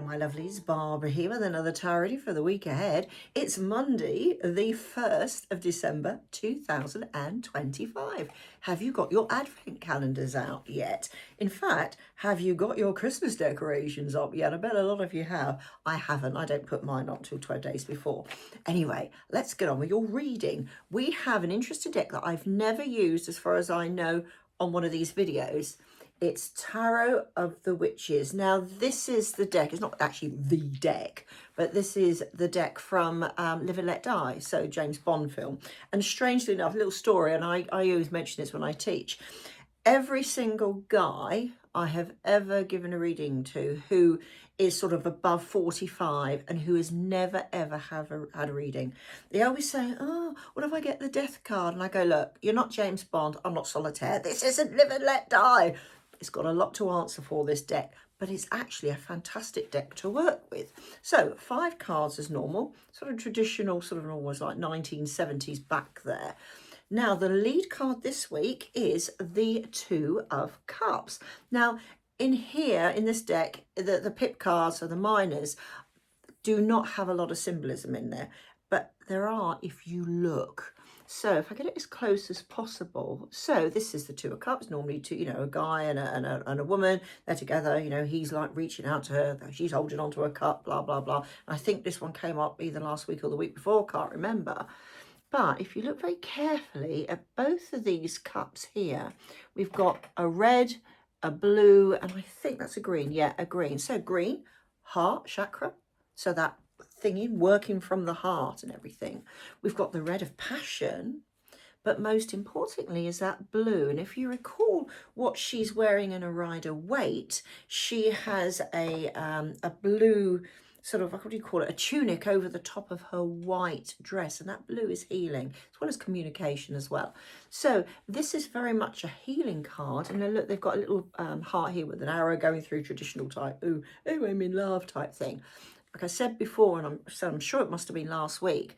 my lovelies, Barbara here with another tarot reading for the week ahead. It's Monday, the 1st of December 2025. Have you got your advent calendars out yet? In fact, have you got your Christmas decorations up yet? I bet a lot of you have. I haven't. I don't put mine up till 12 days before. Anyway, let's get on with your reading. We have an interesting deck that I've never used as far as I know on one of these videos. It's Tarot of the Witches. Now, this is the deck. It's not actually the deck, but this is the deck from Live and Let Die, so James Bond film. And strangely enough, a little story, and I always mention this when I teach. Every single guy I have ever given a reading to who is sort of above 45 and who has never, ever had a reading, they always say, oh, what if I get the death card? And I go, look, you're not James Bond. I'm not Solitaire. This isn't Live and Let Die. It's got a lot to answer for, this deck, but it's actually a fantastic deck to work with. So 5 cards as normal, sort of traditional, sort of almost like 1970s back there. Now, the lead card this week is the 2 of Cups. Now, in here, in this deck, the pip cards, or the minors, do not have a lot of symbolism in there, but there are if you look. So if I get it as close as possible. So this is the 2 of Cups, normally two, a guy and a woman, they're together, he's like reaching out to her, she's holding onto a cup, blah, blah, blah. And I think this one came up either last week or the week before, can't remember. But if you look very carefully at both of these cups here, we've got a red, a blue, and I think that's a green. Yeah, a green. So green, heart chakra. So that thingy working from the heart and everything. We've got the red of passion, but most importantly is that blue. And if you recall what she's wearing in a Rider-Waite, she has a blue sort of, what do you call it, a tunic over the top of her white dress, and that blue is healing as well as communication as well. So this is very much a healing card, and look, they've got a little heart here with an arrow going through, traditional type, ooh, I'm in love type thing. Like I said before, and I'm sure it must have been last week,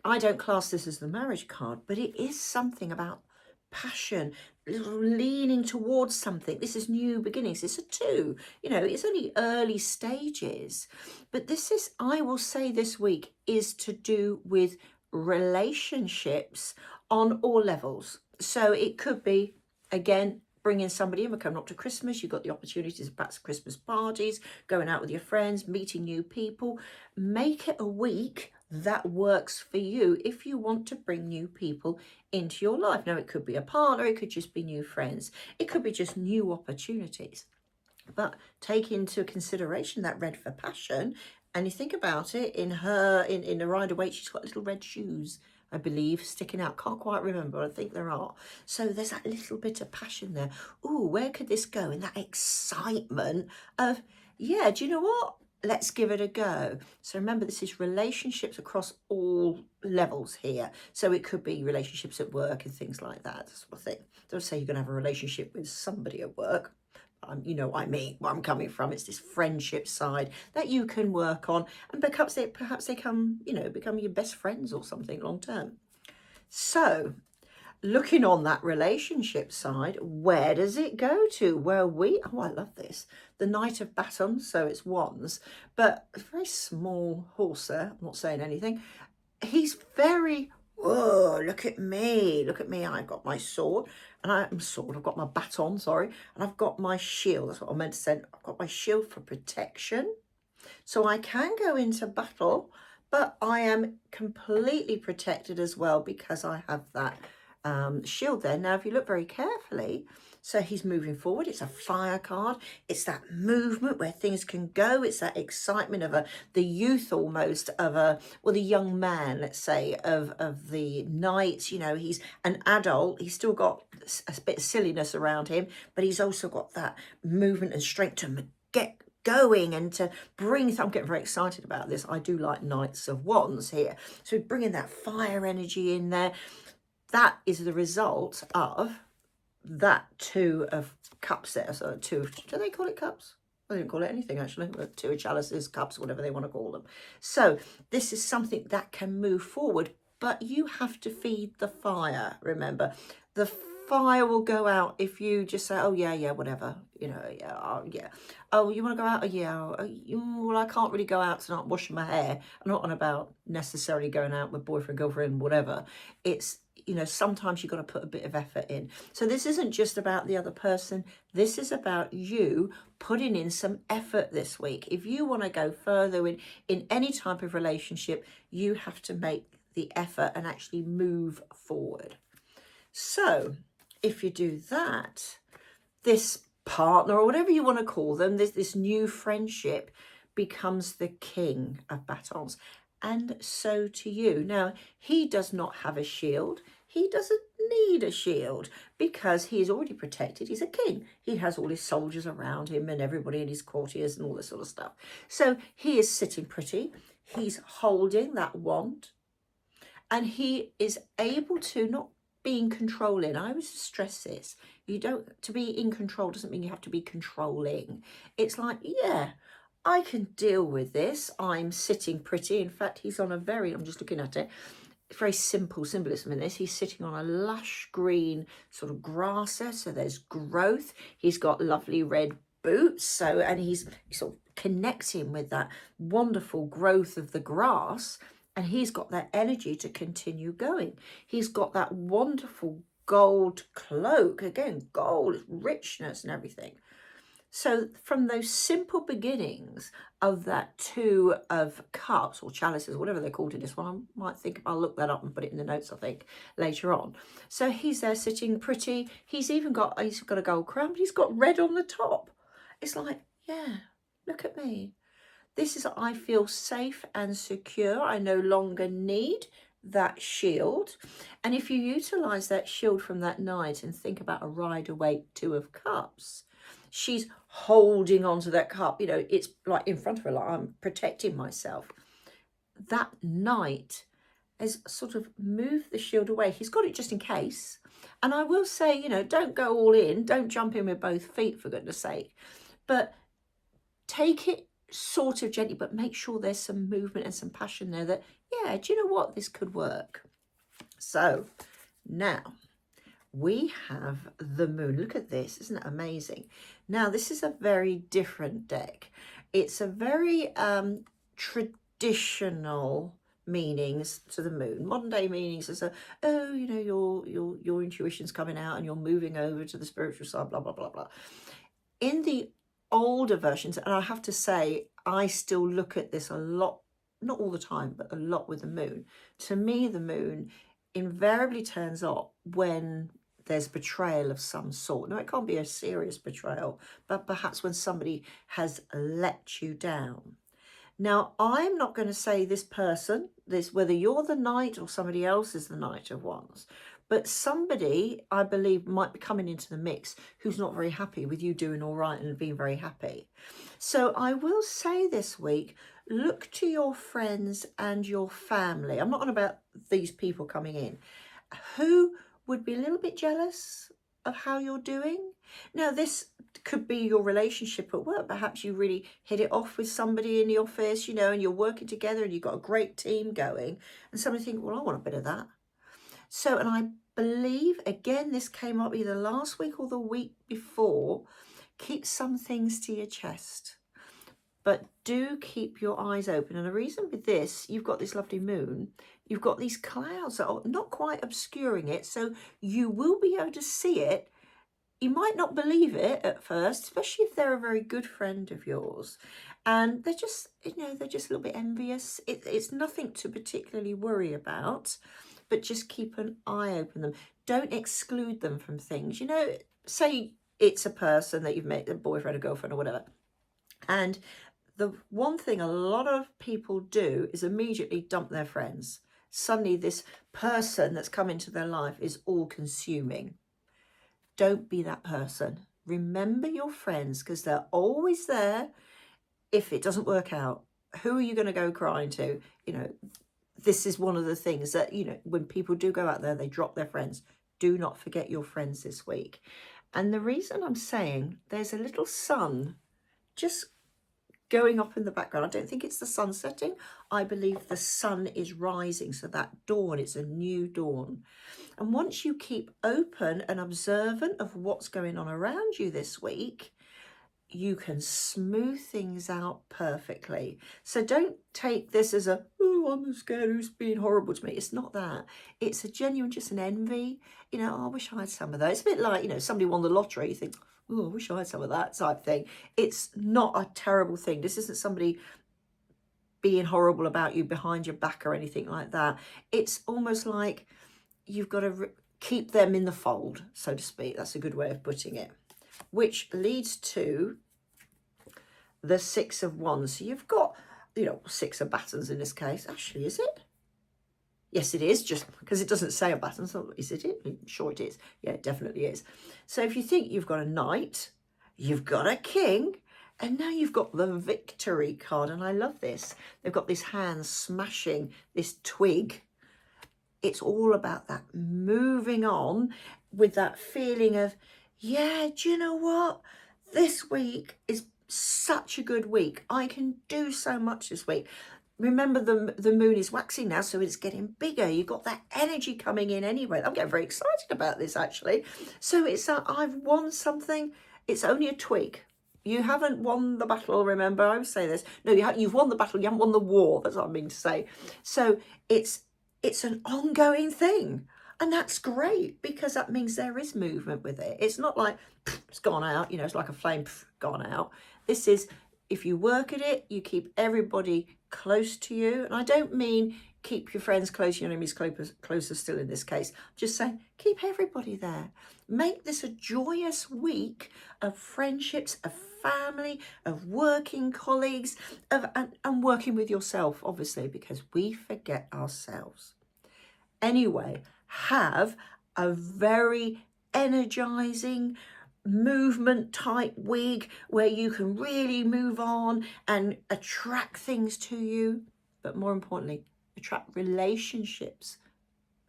I don't class this as the marriage card, but it is something about passion, leaning towards something. This is new beginnings. It's a 2, it's only early stages, but this is, I will say this week, is to do with relationships on all levels. So it could be, again, bringing somebody in. We're coming up to Christmas. You've got the opportunities of perhaps Christmas parties, going out with your friends, meeting new people. Make it a week that works for you if you want to bring new people into your life. Now, it could be a partner, it could just be new friends, it could be just new opportunities. But take into consideration that red for passion, and you think about it, in the Rider-Waite, she's got little red shoes, I believe, sticking out. Can't quite remember. I think there are. So there's that little bit of passion there. Ooh, where could this go? And that excitement of, yeah, do you know what? Let's give it a go. So remember, this is relationships across all levels here. So it could be relationships at work and things like that, sort of thing. Don't say you're going to have a relationship with somebody at work. You know what I mean, where I'm coming from. It's this friendship side that you can work on, and perhaps they become your best friends or something long term. So looking on that relationship side, where does it go to? Well, I love this. The Knight of Batons, so it's wands, but a very small horse there. I'm not saying anything. He's very, whoa, look at me. I've got my sword, and I've got my baton, sorry, and I've got my shield. That's what I meant to say. I've got my shield for protection. So I can go into battle, but I am completely protected as well because I have that shield there. Now, if you look very carefully, so he's moving forward. It's a fire card. It's that movement where things can go. It's that excitement of the youth almost of the young man, let's say, of the knight. He's an adult. He's still got a bit of silliness around him, but he's also got that movement and strength to get going and to bring, I'm getting very excited about this. I do like Knights of Wands here. So bringing that fire energy in there. That is the result of that 2 of Cups there. So do they call it cups? I didn't call it anything, actually. 2 of Chalices, cups, whatever they want to call them. So this is something that can move forward, but you have to feed the fire, remember. The fire will go out if you just say, oh yeah, whatever, you know, yeah, oh, yeah. Oh, you want to go out? Oh, yeah. Well, I can't really go out tonight. I'm washing my hair. I'm not on about necessarily going out with boyfriend, girlfriend, whatever. It's, you know, sometimes you've got to put a bit of effort in. So this isn't just about the other person. This is about you putting in some effort this week. If you want to go further in any type of relationship, you have to make the effort and actually move forward. So if you do that, this partner, or whatever you want to call them, this new friendship becomes the king of batons. And so to you. Now, he does not have a shield. He doesn't need a shield because he is already protected. He's a king. He has all his soldiers around him and everybody in his courtiers and all this sort of stuff. So he is sitting pretty. He's holding that wand. And he is able to not being controlling. I always stress this. To be in control doesn't mean you have to be controlling. It's like, yeah, I can deal with this. I'm sitting pretty. In fact, he's on I'm just looking at it, very simple symbolism in this. He's sitting on a lush green sort of grass there, so there's growth. He's got lovely red boots, and he's sort of connecting with that wonderful growth of the grass. And he's got that energy to continue going. He's got that wonderful gold cloak. Again, gold, richness and everything. So from those simple beginnings of that 2 of cups or chalices, whatever they're called in this one, I might think I'll look that up and put it in the notes, I think, later on. So he's there sitting pretty. He's got a gold crown, but he's got red on the top. It's like, yeah, look at me. This is, I feel safe and secure. I no longer need that shield. And if you utilize that shield from that night and think about a Rider-Waite 2 of cups, she's holding onto that cup. You know, it's like in front of her, like I'm protecting myself. That night has sort of moved the shield away. He's got it just in case. And I will say, you know, don't go all in. Don't jump in with both feet, for goodness sake. But take it sort of gently, but make sure there's some movement and some passion there that, yeah, do you know what? This could work. So now we have the moon. Look at this. Isn't it amazing? Now, this is a very different deck. It's a very traditional meanings to the moon. Modern day meanings is you know, your intuition's coming out and you're moving over to the spiritual side, blah, blah, blah, blah. In the older versions, and I have to say, I still look at this a lot, not all the time, but a lot with the moon. To me, the moon invariably turns up when there's betrayal of some sort. Now, it can't be a serious betrayal, but perhaps when somebody has let you down. Now, I'm not going to say this person, whether you're the knight or somebody else is the Knight of Wands, but somebody, I believe, might be coming into the mix who's not very happy with you doing all right and being very happy. So I will say this week, look to your friends and your family. I'm not on about these people coming in who would be a little bit jealous of how you're doing. Now, this could be your relationship at work. Perhaps you really hit it off with somebody in the office, you know, and you're working together and you've got a great team going. And somebody think, well, I want a bit of that. So, and I believe, again, this came up either last week or the week before, keep some things to your chest. But do keep your eyes open. And the reason with this, you've got this lovely moon, you've got these clouds that are not quite obscuring it. So you will be able to see it. You might not believe it at first, especially if they're a very good friend of yours. And they're just, you know, they're just a little bit envious. It's nothing to particularly worry about, but just keep an eye open them. Don't exclude them from things. You know, say it's a person that you've met, a boyfriend, a girlfriend or whatever. And the one thing a lot of people do is immediately dump their friends. Suddenly this person that's come into their life is all consuming. Don't be that person. Remember your friends because they're always there if it doesn't work out. Who are you going to go crying to? You know, this is one of the things that, you know, when people do go out there, they drop their friends. Do not forget your friends this week. And the reason I'm saying there's a little sun just going up in the background. I don't think it's the sun setting. I believe the sun is rising. So that dawn, it's a new dawn. And once you keep open and observant of what's going on around you this week, you can smooth things out perfectly. So don't take this as a, oh, I'm scared who's being horrible to me. It's not that. It's a genuine, just an envy. You know, oh, I wish I had some of that. It's a bit like, you know, somebody won the lottery. You think, oh, I wish I had some of that type thing. It's not a terrible thing. This isn't somebody being horrible about you behind your back or anything like that. It's almost like you've got to keep them in the fold, so to speak. That's a good way of putting it. Which leads to the Six of Wands. So you've got, you know, Six of Batons in this case. Actually, is it? Yes, it is, just because it doesn't say a baton. So is it? I'm sure it is. Yeah, it definitely is. So if you think you've got a Knight, you've got a King, and now you've got the Victory card. And I love this. They've got this hand smashing this twig. It's all about that moving on with that feeling of, yeah, do you know what? This week is such a good week. I can do so much this week. Remember, the moon is waxing now, so it's getting bigger. You've got that energy coming in anyway. I'm getting very excited about this, actually. So it's I've won something. It's only a twig. You haven't won the battle, remember? I always say this. No, you've won the battle. You haven't won the war. That's what I mean to say. So it's an ongoing thing. And that's great, because that means there is movement with it. It's not like it's gone out, you know, it's like a flame gone out. This is, if you work at it, you keep everybody close to you. And I don't mean keep your friends close, your enemies closer still in this case. Just saying, keep everybody there. Make this a joyous week of friendships, of family, of working colleagues, and working with yourself, obviously, because we forget ourselves. Anyway, have a very energizing movement type week where you can really move on and attract things to you, but more importantly, attract relationships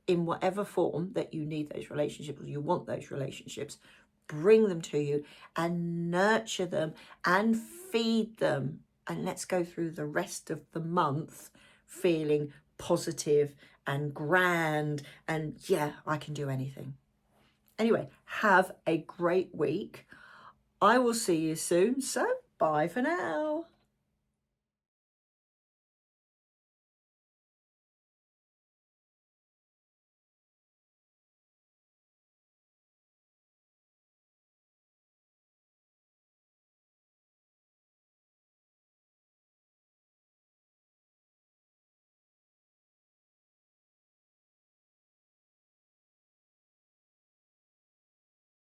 in whatever form that you need those relationships, or you want those relationships. Bring them to you and nurture them and feed them. And let's go through the rest of the month feeling positive and grand, and yeah, I can do anything. Anyway, have a great week. I will see you soon. So bye for now.